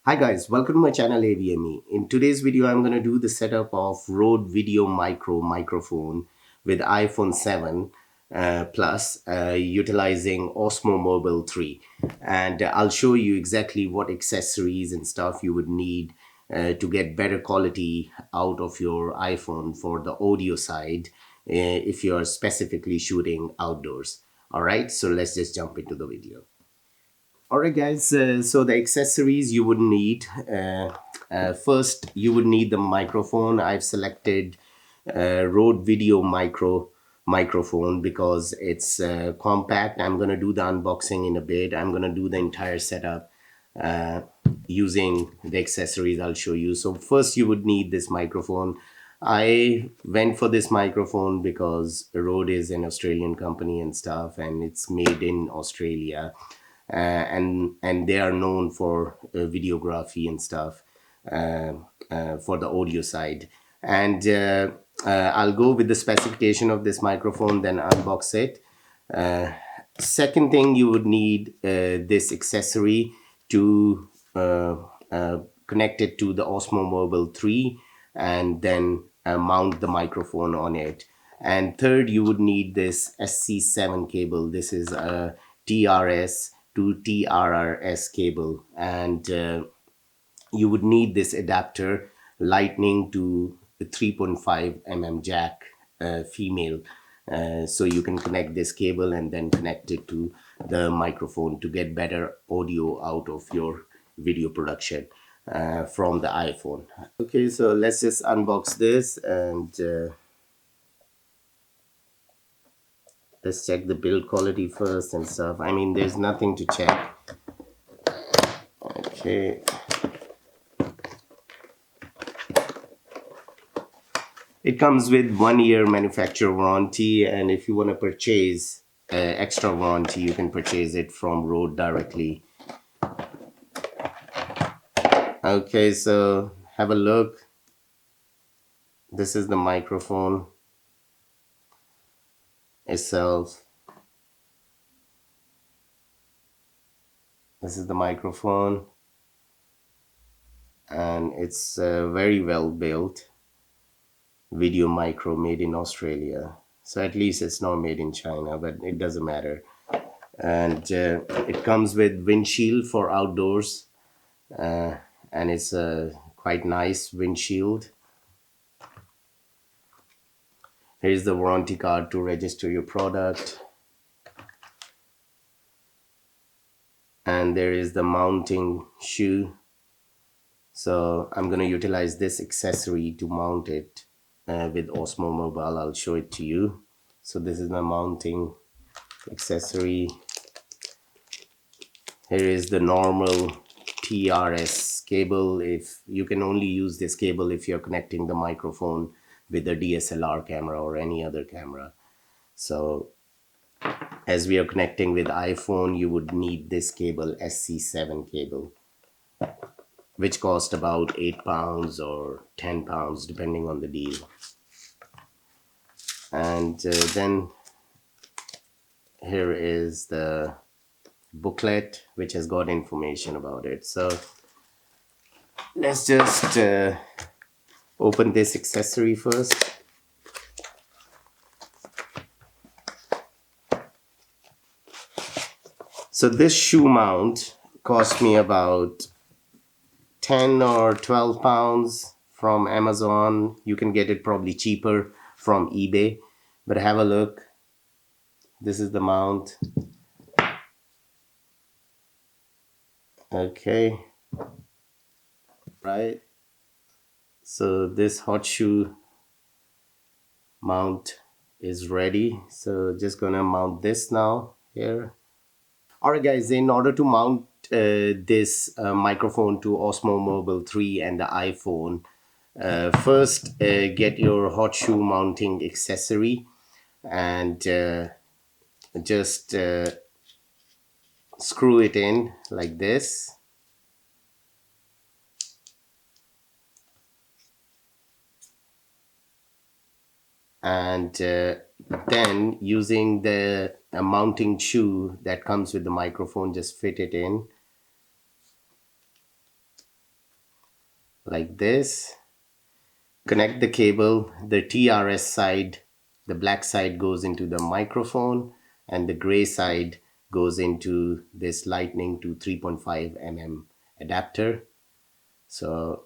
Hi guys, welcome to my channel AVME. In today's video, I'm going to do the setup of Rode Video microphone with iPhone 7 Plus utilizing Osmo Mobile 3. And I'll show you exactly what accessories and stuff you would need to get better quality out of your iPhone for the audio side if you're specifically shooting outdoors. Alright, so let's just jump into the video. Alright guys, so the accessories you would need, first you would need the microphone. I've selected Rode Video microphone because it's compact. I'm going to do the unboxing in a bit. I'm going to do the entire setup uh, using the accessories I'll show you. So first you would need this microphone. I went for this microphone because Rode is an Australian company and stuff, and it's made in Australia. And they are known for videography and stuff for the audio side. And I'll go with the specification of this microphone, then unbox it. Second thing, you would need this accessory to connect it to the Osmo Mobile 3 and then mount the microphone on it. And third, you would need this SC7 cable. This is a TRS to TRRS cable, and you would need this adapter lightning to the 3.5 jack female, so you can connect this cable and then connect it to the microphone to get better audio out of your video production from the iPhone. Okay, so let's just unbox this and let's check the build quality first and stuff. I mean, there's nothing to check. Okay. It comes with 1 year manufacturer warranty, and if you want to purchase extra warranty, you can purchase it from Rode directly. Okay, so have a look. This is the microphone itself. This is the microphone, and it's very well built. Video micro made in Australia, so at least it's not made in China, but it doesn't matter. And it comes with windshield for outdoors, and it's a quite nice windshield. Here's the warranty card to register your product, and there is the mounting shoe. So I'm going to utilize this accessory to mount it with Osmo Mobile. I'll show it to you. So this is the mounting accessory. Here is the normal TRS cable. If you can only use this cable if you're connecting the microphone with a DSLR camera or any other camera. So as we are connecting with iPhone, you would need this cable, SC7 cable, which cost about £8 or £10 depending on the deal. And then here is the booklet which has got information about it. So let's just open this accessory first. So this shoe mount cost me about 10 or 12 pounds from Amazon. You can get it probably cheaper from eBay, but have a look. This is the mount. Okay, right, so this hot shoe mount is ready, so just gonna mount this now here. Alright guys, in order to mount this microphone to Osmo Mobile 3 and the iPhone, first get your hot shoe mounting accessory and just screw it in like this. And then using the mounting shoe that comes with the microphone, just fit it in. like this. Connect the cable. The TRS side, the black side, goes into the microphone, and the gray side goes into this lightning to 3.5 mm adapter. So,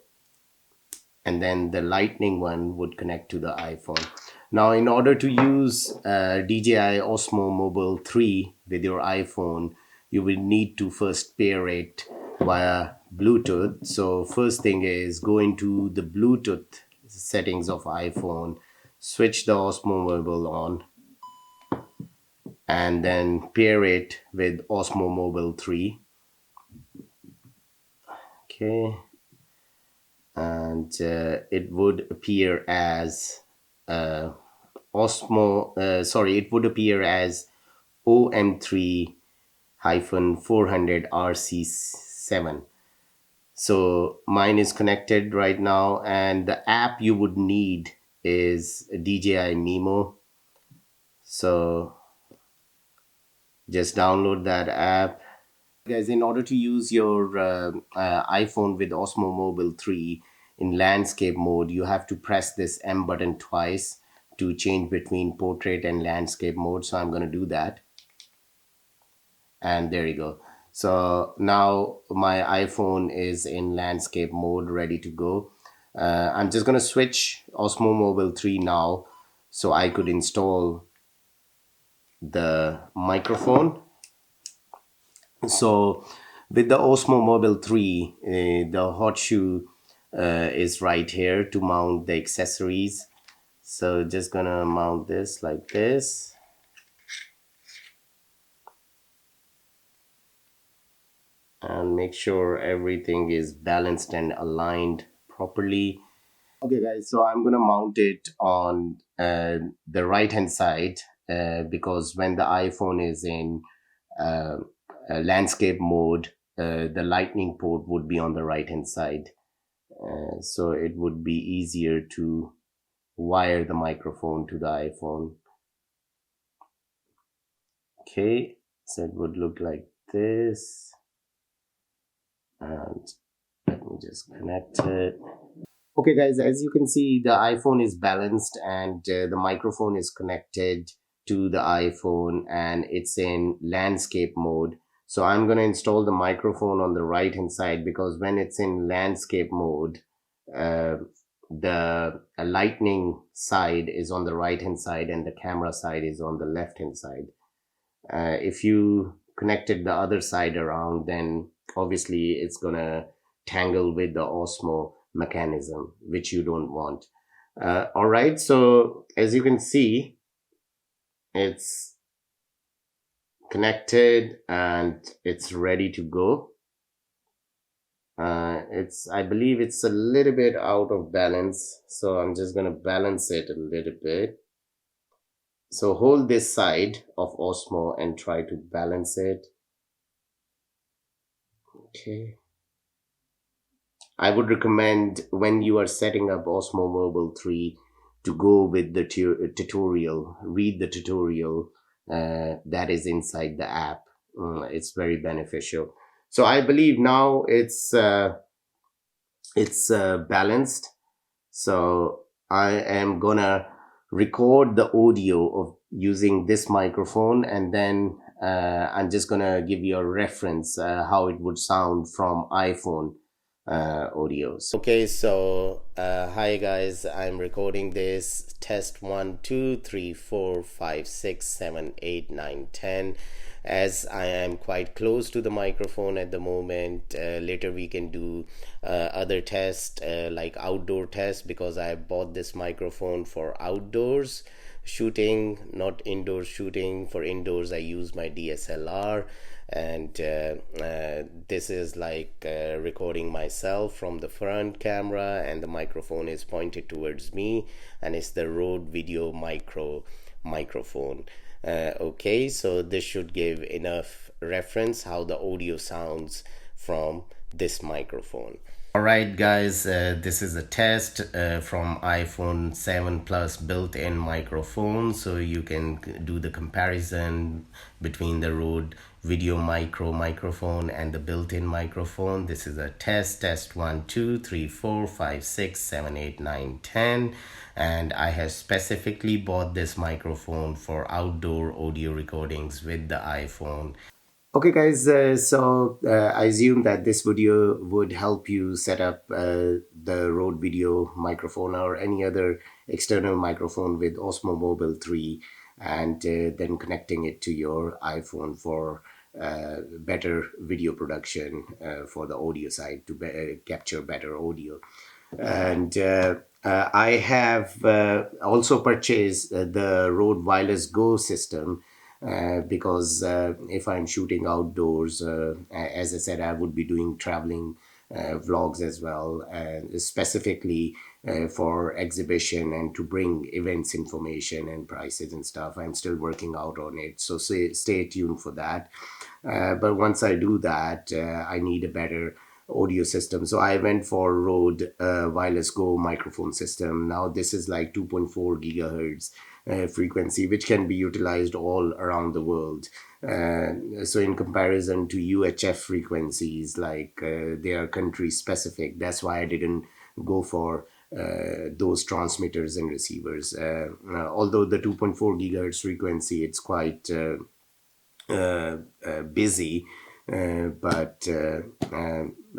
and then the lightning one would connect to the iPhone. Now, in order to use DJI Osmo Mobile 3 with your iPhone, you will need to first pair it via Bluetooth. So first thing is go into the Bluetooth settings of iPhone, switch the Osmo Mobile on, and then pair it with Osmo Mobile 3. Okay, and it would appear as it would appear as OM3-400RC7. So mine is connected right now, and the app you would need is DJI Mimo. So just download that app. Guys, in order to use your iPhone with Osmo Mobile 3 in landscape mode, you have to press this M button twice to change between portrait and landscape mode. So I'm going to do that. And there you go. So now my iPhone is in landscape mode, ready to go. I'm just going to switch Osmo Mobile 3 now so I could install the microphone. So with the Osmo Mobile 3, the hot shoe is right here to mount the accessories. So just gonna mount this like this. And make sure everything is balanced and aligned properly. Okay guys, so I'm gonna mount it on the right hand side because when the iPhone is in landscape mode, the lightning port would be on the right hand side. So it would be easier to wire the microphone to the iPhone. Okay, so it would look like this. And let me just connect it. Okay guys, as you can see, the iPhone is balanced and the microphone is connected to the iPhone and it's in landscape mode. So I'm going to install the microphone on the right hand side because when it's in landscape mode, the lightning side is on the right hand side and the camera side is on the left hand side. If you connected the other side around, then obviously it's gonna tangle with the Osmo mechanism, which you don't want. All right, so as you can see, it's connected and it's ready to go. I believe it's a little bit out of balance, so I'm just gonna balance it a little bit. So hold this side of Osmo and try to balance it. Okay. I would recommend when you are setting up Osmo Mobile 3 to go with the tutorial, read the tutorial that is inside the app. It's very beneficial. So I believe now it's balanced. So I am gonna record the audio of using this microphone, and then I'm just gonna give you a reference how it would sound from iPhone audios. Okay, so hi guys, I'm recording this test 1 2 3 4 5 6 7 8 9 10. As I am quite close to the microphone at the moment, later we can do other tests like outdoor tests, because I bought this microphone for outdoors shooting, not indoor shooting. For indoors I use my DSLR, and this is like recording myself from the front camera, and the microphone is pointed towards me, and it's the Rode Video microphone. Okay, so this should give enough reference how the audio sounds from this microphone. Alright guys, this is a test from iPhone 7 Plus built-in microphone, so you can do the comparison between the Rode Video microphone and the built-in microphone. This is a test 1 2 3 4 5 6 7 8 9 10, and I have specifically bought this microphone for outdoor audio recordings with the iPhone. Okay, guys, I assume that this video would help you set up the Rode Video microphone or any other external microphone with Osmo Mobile 3, and then connecting it to your iPhone for better video production for the audio side to capture better audio. And I have also purchased the Rode Wireless Go system because if I'm shooting outdoors, as I said, I would be doing traveling vlogs as well, and specifically for exhibition and to bring events information and prices and stuff. I'm still working out on it, so stay tuned for that. But once I do that, I need a better audio system. So I went for Rode Wireless Go microphone system. Now this is like 2.4 gigahertz frequency, which can be utilized all around the world. So in comparison to UHF frequencies, like they are country specific. That's why I didn't go for those transmitters and receivers. Although the 2.4 gigahertz frequency, it's quite busy, but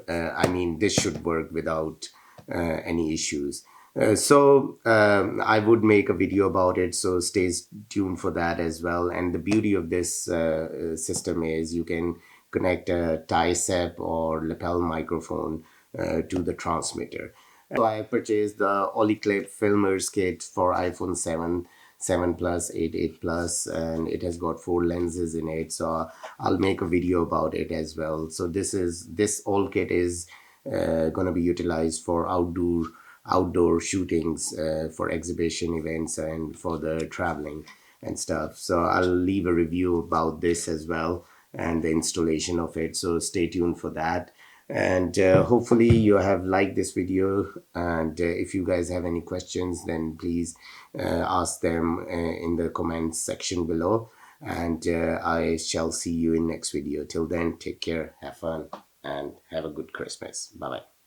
I mean, this should work without any issues. I would make a video about it, so stay tuned for that as well. And the beauty of this system is you can connect a tie-sep or lapel microphone to the transmitter. So I purchased the Oliclip Filmers kit for iPhone 7 Plus, 8 Plus, and it has got 4 lenses in it. So I'll make a video about it as well. So this all kit is gonna be utilized for outdoor shootings, for exhibition events and for the traveling and stuff. So I'll leave a review about this as well and the installation of it. So stay tuned for that. And hopefully you have liked this video, and if you guys have any questions, then please ask them in the comments section below, and I shall see you in next video. Till then, take care, have fun, and have a good Christmas. Bye bye.